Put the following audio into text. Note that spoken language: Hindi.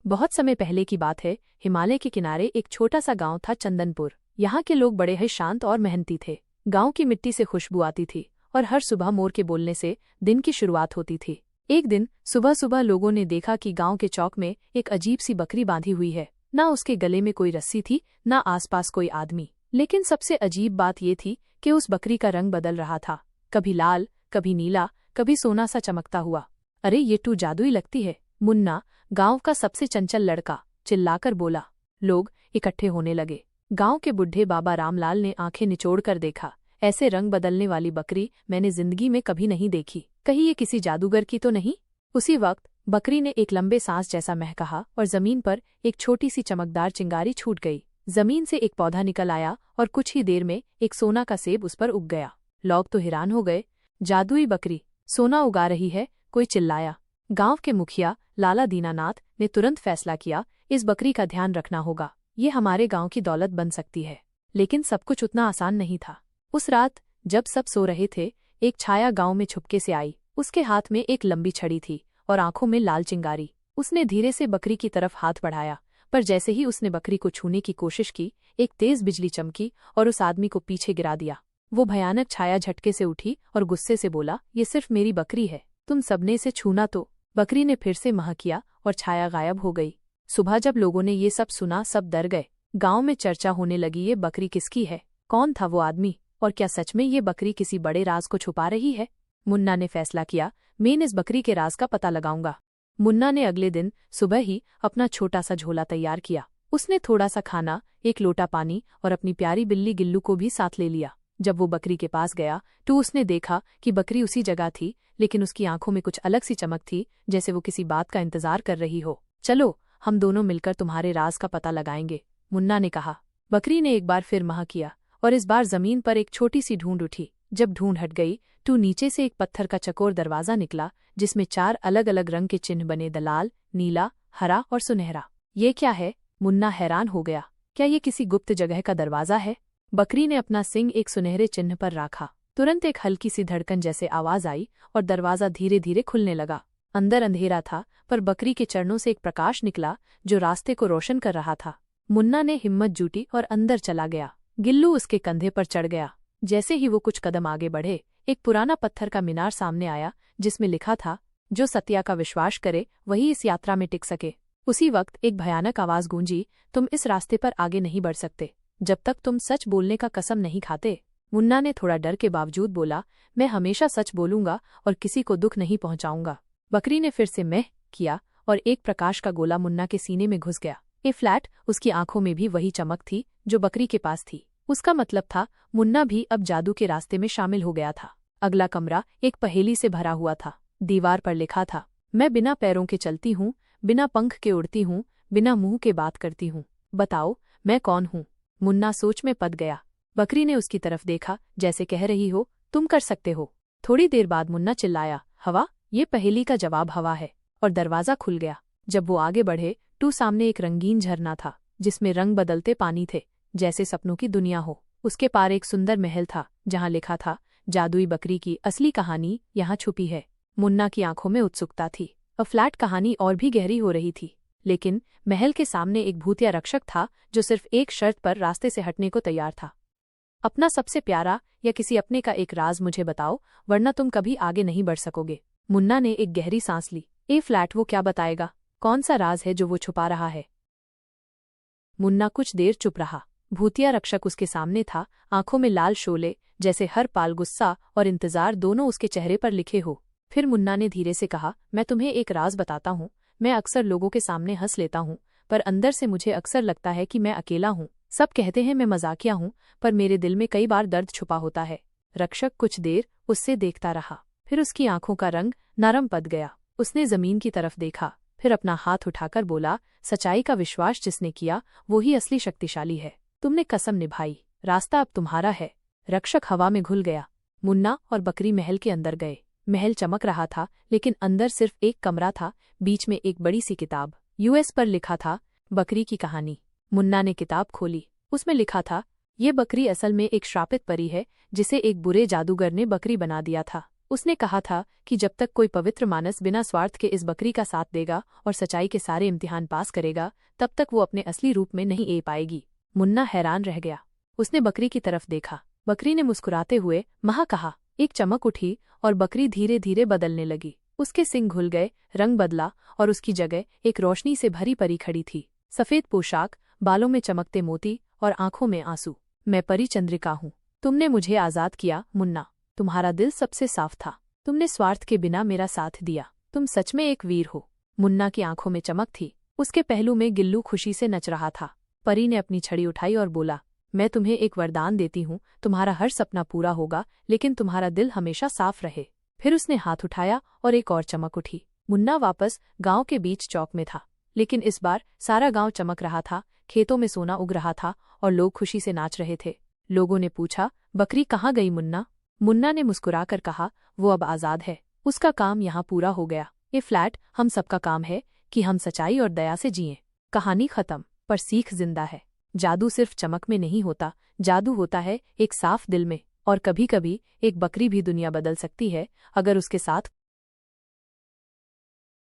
बहुत समय पहले की बात है। हिमालय के किनारे एक छोटा सा गांव था, चंदनपुर। यहाँ के लोग बड़े ही शांत और मेहनती थे। गांव की मिट्टी से खुशबू आती थी और हर सुबह मोर के बोलने से दिन की शुरुआत होती थी। एक दिन सुबह सुबह लोगों ने देखा कि गांव के चौक में एक अजीब सी बकरी बांधी हुई है। ना उसके गले में कोई रस्सी थी, ना आसपास कोई आदमी। लेकिन सबसे अजीब बात ये थी कि उस बकरी का रंग बदल रहा था, कभी लाल, कभी नीला, कभी सोना सा चमकता हुआ। अरे ये तो जादुई लगती है, मुन्ना, गांव का सबसे चंचल लड़का, चिल्लाकर बोला। लोग इकट्ठे होने लगे। गांव के बुढ़े बाबा रामलाल ने आंखें निचोड़कर देखा। ऐसे रंग बदलने वाली बकरी मैंने जिंदगी में कभी नहीं देखी। कहीं ये किसी जादूगर की तो नहीं? उसी वक्त बकरी ने एक लंबे सांस जैसा महका और जमीन पर एक छोटी सी चमकदार चिंगारी छूट गई। जमीन से एक पौधा निकल आया और कुछ ही देर में एक सोना का सेब उस पर उग गया। लोग तो हैरान हो गए। जादुई बकरी सोना उगा रही है, कोई चिल्लाया। गांव के मुखिया लाला दीनानाथ ने तुरंत फैसला किया, इस बकरी का ध्यान रखना होगा, ये हमारे गांव की दौलत बन सकती है। लेकिन सब कुछ उतना आसान नहीं था। उस रात जब सब सो रहे थे, एक छाया गांव में छुपके से आई। उसके हाथ में एक लंबी छड़ी थी और आंखों में लाल चिंगारी। उसने धीरे से बकरी की तरफ हाथ बढ़ाया, पर जैसे ही उसने बकरी को छूने की कोशिश की, एक तेज बिजली चमकी और उस आदमी को पीछे गिरा दिया। वो भयानक छाया झटके से उठी और गुस्से से बोला, ये सिर्फ मेरी बकरी है, तुम सबने इसे छूना तो। बकरी ने फिर से मह किया और छाया गायब हो गई। सुबह जब लोगों ने ये सब सुना, सब डर गए। गांव में चर्चा होने लगी, ये बकरी किसकी है, कौन था वो आदमी, और क्या सच में ये बकरी किसी बड़े राज को छुपा रही है? मुन्ना ने फैसला किया, मैं इस बकरी के राज का पता लगाऊंगा। मुन्ना ने अगले दिन सुबह ही अपना छोटा सा झोला तैयार किया। उसने थोड़ा सा खाना, एक लोटा पानी और अपनी प्यारी बिल्ली गिल्लू को भी साथ ले लिया। जब वो बकरी के पास गया तो उसने देखा कि बकरी उसी जगह थी, लेकिन उसकी आंखों में कुछ अलग सी चमक थी, जैसे वो किसी बात का इंतजार कर रही हो। चलो हम दोनों मिलकर तुम्हारे राज का पता लगाएंगे, मुन्ना ने कहा। बकरी ने एक बार फिर मह किया और इस बार जमीन पर एक छोटी सी ढूंढ उठी। जब ढूंढ हट गई तो नीचे से एक पत्थर का चकोर दरवाजा निकला, जिसमें 4 अलग अलग रंग के चिन्ह बने, दलाल, नीला, हरा और सुनहरा। ये क्या है? मुन्ना हैरान हो गया। क्या ये किसी गुप्त जगह का दरवाजा है? बकरी ने अपना सिंग एक सुनहरे चिन्ह पर रखा। तुरंत एक हल्की सी धड़कन जैसे आवाज आई और दरवाजा धीरे धीरे खुलने लगा। अंदर अंधेरा था, पर बकरी के चरणों से एक प्रकाश निकला जो रास्ते को रोशन कर रहा था। मुन्ना ने हिम्मत जुटी और अंदर चला गया। गिल्लू उसके कंधे पर चढ़ गया। जैसे ही वो कुछ कदम आगे बढ़े, एक पुराना पत्थर का मीनार सामने आया, जिसमें लिखा था, जो सत्या का विश्वास करे वही इस यात्रा में टिक सके। उसी वक्त एक भयानक आवाज गूंजी, तुम इस रास्ते पर आगे नहीं बढ़ सकते जब तक तुम सच बोलने का कसम नहीं खाते। मुन्ना ने थोड़ा डर के बावजूद बोला, मैं हमेशा सच बोलूंगा और किसी को दुख नहीं पहुंचाऊंगा। बकरी ने फिर से मेह किया और एक प्रकाश का गोला मुन्ना के सीने में घुस गया। ये फ्लैट, उसकी आंखों में भी वही चमक थी जो बकरी के पास थी। उसका मतलब था मुन्ना भी अब जादू के रास्ते में शामिल हो गया था। अगला कमरा एक पहेली से भरा हुआ था। दीवार पर लिखा था, मैं बिना पैरों के चलती हूँ, बिना पंख के उड़ती हूँ, बिना मुंह के बात करती हूँ, बताओ मैं कौन हूँ? मुन्ना सोच में पड़ गया। बकरी ने उसकी तरफ देखा, जैसे कह रही हो, तुम कर सकते हो। थोड़ी देर बाद मुन्ना चिल्लाया, हवा, ये पहेली का जवाब हवा है, और दरवाजा खुल गया। जब वो आगे बढ़े तो सामने एक रंगीन झरना था, जिसमें रंग बदलते पानी थे, जैसे सपनों की दुनिया हो। उसके पार एक सुंदर महल था, जहाँ लिखा था, जादुई बकरी की असली कहानी यहाँ छुपी है। मुन्ना की आंखों में उत्सुकता थी। अब फ्लैट कहानी और भी गहरी हो रही थी, लेकिन महल के सामने एक भूतिया रक्षक था जो सिर्फ एक शर्त पर रास्ते से हटने को तैयार था। अपना सबसे प्यारा या किसी अपने का एक राज मुझे बताओ, वरना तुम कभी आगे नहीं बढ़ सकोगे। मुन्ना ने एक गहरी सांस ली। ए फ्लैट, वो क्या बताएगा? कौन सा राज है जो वो छुपा रहा है? मुन्ना कुछ देर चुप रहा। भूतिया रक्षक उसके सामने था, आंखों में लाल शोले, जैसे हर पाल गुस्सा और इंतजार दोनों उसके चेहरे पर लिखे हो। फिर मुन्ना ने धीरे से कहा, मैं तुम्हें एक राज बताता हूँ। मैं अक्सर लोगों के सामने हंस लेता हूँ, पर अंदर से मुझे अक्सर लगता है कि मैं अकेला हूँ। सब कहते हैं मैं मजाकिया हूँ, पर मेरे दिल में कई बार दर्द छुपा होता है। रक्षक कुछ देर उससे देखता रहा, फिर उसकी आंखों का रंग नरम पड़ गया। उसने जमीन की तरफ देखा, फिर अपना हाथ उठाकर बोला, सच्चाई का विश्वास जिसने किया वो ही असली शक्तिशाली है। तुमने कसम निभाई, रास्ता अब तुम्हारा है। रक्षक हवा में घुल गया। मुन्ना और बकरी महल के अंदर गए। महल चमक रहा था, लेकिन अंदर सिर्फ एक कमरा था, बीच में एक बड़ी सी किताब। यूएस पर लिखा था, बकरी की कहानी। मुन्ना ने किताब खोली। उसमें लिखा था, ये बकरी असल में एक श्रापित परी है, जिसे एक बुरे जादूगर ने बकरी बना दिया था। उसने कहा था कि जब तक कोई पवित्र मानस बिना स्वार्थ के इस बकरी का साथ देगा और सच्चाई के सारे इम्तिहान पास करेगा, तब तक वो अपने असली रूप में नहीं आ पाएगी। मुन्ना हैरान रह गया। उसने बकरी की तरफ देखा। बकरी ने मुस्कुराते हुए महा कहा। एक चमक उठी और बकरी धीरे धीरे बदलने लगी। उसके सिंग घुल गए, रंग बदला और उसकी जगह एक रोशनी से भरी परी खड़ी थी। सफेद पोशाक, बालों में चमकते मोती और आंखों में आंसू। मैं परी चंद्रिका हूँ। तुमने मुझे आजाद किया मुन्ना। तुम्हारा दिल सबसे साफ था। तुमने स्वार्थ के बिना मेरा साथ दिया। तुम सच में एक वीर हो। मुन्ना की आंखों में चमक थी। उसके पहलू में गिल्लू खुशी से नच रहा था। परी ने अपनी छड़ी उठाई और बोला, मैं तुम्हें एक वरदान देती हूँ। तुम्हारा हर सपना पूरा होगा, लेकिन तुम्हारा दिल हमेशा साफ रहे। फिर उसने हाथ उठाया और एक और चमक उठी। मुन्ना वापस गांव के बीच चौक में था, लेकिन इस बार सारा गांव चमक रहा था। खेतों में सोना उग रहा था और लोग खुशी से नाच रहे थे। लोगों ने पूछा, बकरी कहाँ गई मुन्ना? मुन्ना ने मुस्कुराकर कहा, वो अब आजाद है। उसका काम यहाँ पूरा हो गया। ये फ्लैट हम सबका काम है कि हम सच्चाई और दया से जिएं। कहानी खत्म, पर सीख जिंदा है। जादू सिर्फ चमक में नहीं होता, जादू होता है एक साफ दिल में। और कभी कभी एक बकरी भी दुनिया बदल सकती है, अगर उसके साथ